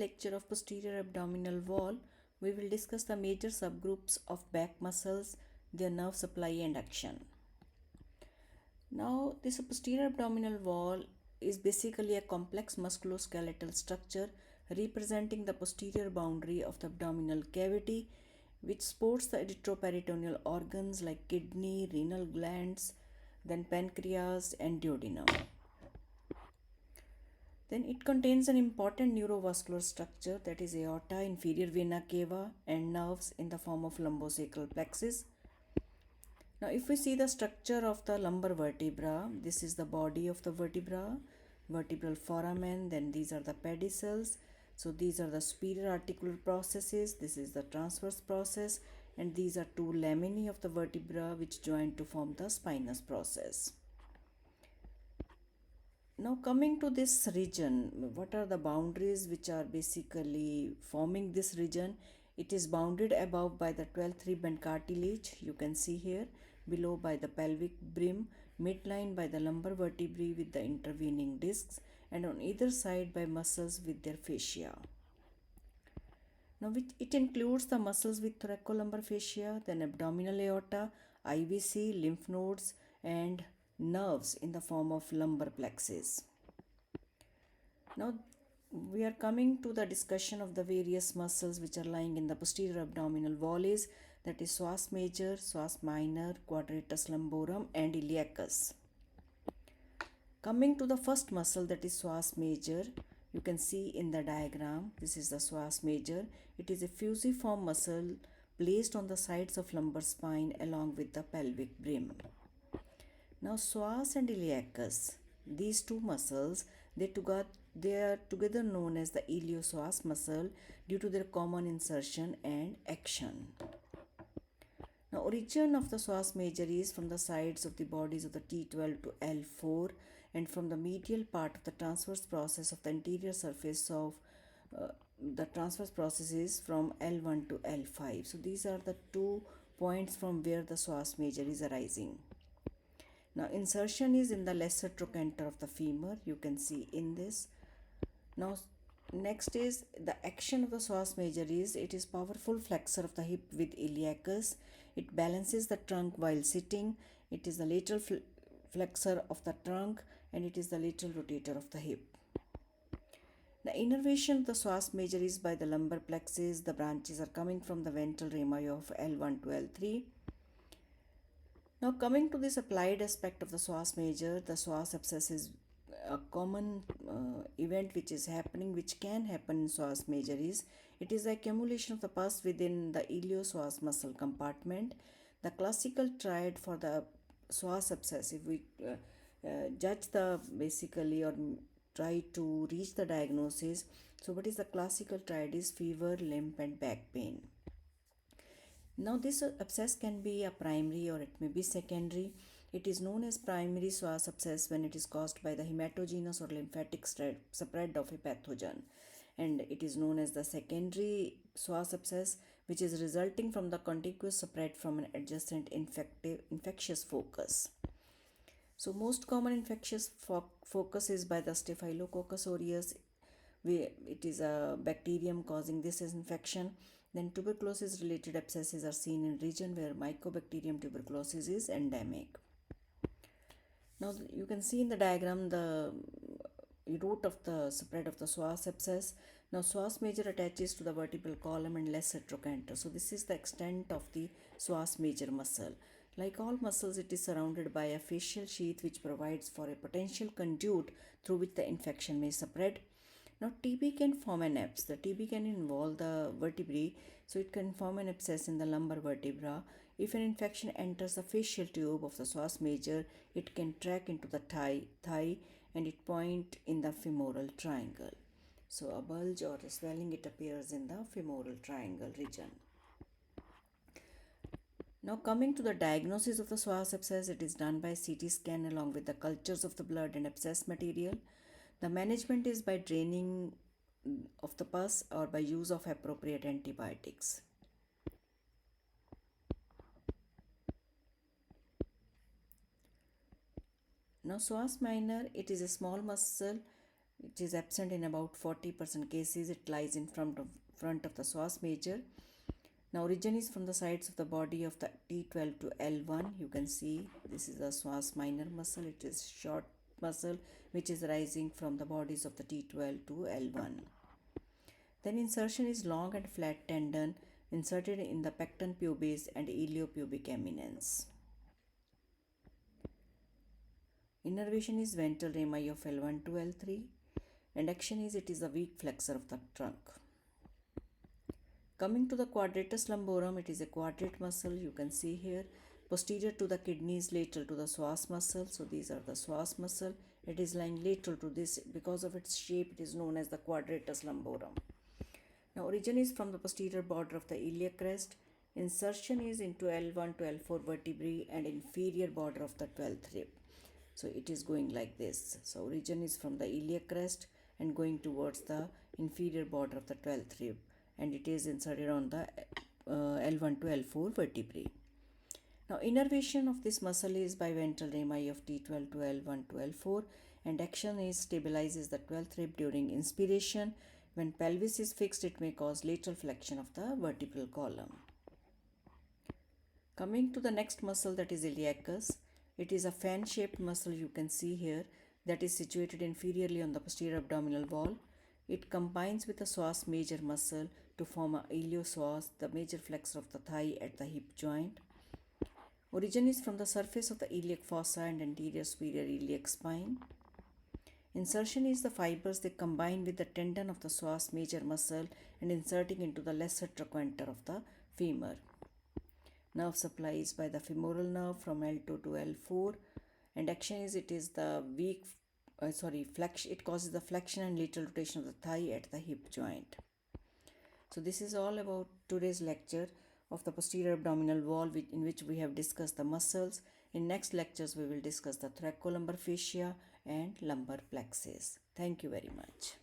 Lecture of posterior abdominal wall, we will discuss the major subgroups of back muscles, their nerve supply and action. Now, this posterior abdominal wall is basically a complex musculoskeletal structure representing the posterior boundary of the abdominal cavity, which supports the retroperitoneal organs like kidney, renal glands, then pancreas and duodenum. Then it contains an important neurovascular structure, that is aorta, inferior vena cava, and nerves in the form of lumbosacral plexus. Now, if we see the structure of the lumbar vertebra, this is the body of the vertebra, vertebral foramen, then these are the pedicels. So, these are the superior articular processes, this is the transverse process, and these are two laminae of the vertebra which join to form the spinous process. Now, coming to this region, what are the boundaries which are basically forming this region? It is bounded above by the 12th rib and cartilage, you can see here, below by the pelvic brim, midline by the lumbar vertebrae with the intervening discs, and on either side by muscles with their fascia. Now, it includes the muscles with thoracolumbar fascia, then abdominal aorta, IVC, lymph nodes, and nerves in the form of lumbar plexus. Now, we are coming to the discussion of the various muscles which are lying in the posterior abdominal wall, is that is psoas major, psoas minor, quadratus lumborum, and iliacus. Coming to the first muscle, that is psoas major, you can see in the diagram, this is the psoas major. It is a fusiform muscle placed on the sides of lumbar spine along with the pelvic brim. Now, psoas and iliacus, these two muscles, they are together known as the iliopsoas muscle due to their common insertion and action. Now, origin of the psoas major is from the sides of the bodies of the T12 to L4 and from the medial part of the transverse process of the anterior surface of the transverse processes from L1 to L5. So, these are the 2 points from where the psoas major is arising. Now, insertion is in the lesser trochanter of the femur, you can see in this. Now, next is the action of the psoas major is it is powerful flexor of the hip with iliacus. It balances the trunk while sitting. It is the lateral flexor of the trunk and it is the lateral rotator of the hip. The innervation of the psoas major is by the lumbar plexus. The branches are coming from the ventral rami of L1 to L3. Now, coming to this applied aspect of the psoas major, the psoas abscess is a common event which is happening, which can happen in psoas major is it is the accumulation of the pus within the iliopsoas muscle compartment. The classical triad for the psoas abscess, if we judge the basically or try to reach the diagnosis, so what is the classical triad is fever, limp, and back pain. Now, this abscess can be a primary or it may be secondary. It is known as primary psoas abscess when it is caused by the hematogenous or lymphatic spread of a pathogen, and it is known as the secondary psoas abscess which is resulting from the contiguous spread from an adjacent infectious focus. So, most common infectious focus is by the Staphylococcus aureus. It is a bacterium causing this infection. Then tuberculosis related abscesses are seen in region where Mycobacterium tuberculosis is endemic. Now, you can see in the diagram the route of the spread of the psoas abscess. Now, psoas major attaches to the vertebral column and lesser trochanter. So, this is the extent of the psoas major muscle. Like all muscles, it is surrounded by a fascial sheath which provides for a potential conduit through which the infection may spread. Now, TB can form an abscess. The TB can involve the vertebrae, so it can form an abscess in the lumbar vertebra. If an infection enters the fascial tube of the psoas major, it can track into the thigh and it point in the femoral triangle. So, a bulge or a swelling, it appears in the femoral triangle region. Now, coming to the diagnosis of the psoas abscess, it is done by CT scan along with the cultures of the blood and abscess material. The management is by draining of the pus or by use of appropriate antibiotics. Now, psoas minor, it is a small muscle It is absent in about 40% cases. It lies in front of the psoas major. Now origin is from the sides of the body of the T12 to L1. You can see this is the psoas minor muscle. It is short muscle which is rising from the bodies of the T12 to L1. Then insertion is long and flat tendon inserted in the pecten pubis and iliopubic eminence. Innervation is ventral rami of L1 to L3 and action is it is a weak flexor of the trunk. Coming to the quadratus lumborum, it is a quadrate muscle. You can see here posterior to the kidneys, lateral to the psoas muscle. So these are the psoas muscle. It is lying lateral to this. Because of its shape, it is known as the quadratus lumborum. Now origin is from the posterior border of the iliac crest. Insertion is into L1 to L4 vertebrae and inferior border of the 12th rib. So it is going like this. So origin is from the iliac crest and going towards the inferior border of the 12th rib, and it is inserted on the L1 to L4 vertebrae. Now innervation of this muscle is by ventral rami of T12 to L1 to L4, and action is stabilizes the 12th rib during inspiration. When pelvis is fixed, it may cause lateral flexion of the vertebral column. Coming to the next muscle, that is iliacus. It is a fan-shaped muscle you can see here that is situated inferiorly on the posterior abdominal wall. It combines with the psoas major muscle to form a iliopsoas, the major flexor of the thigh at the hip joint. Origin is from the surface of the iliac fossa and anterior superior iliac spine. Insertion is the fibers they combine with the tendon of the psoas major muscle and inserting into the lesser trochanter of the femur. Nerve supply is by the femoral nerve from L2 to L4, and action is it is the flexion. It causes the flexion and lateral rotation of the thigh at the hip joint. So this is all about today's lecture of the posterior abdominal wall, in which we have discussed the muscles. In next lectures we will discuss the thoracolumbar fascia and lumbar plexus. Thank you very much.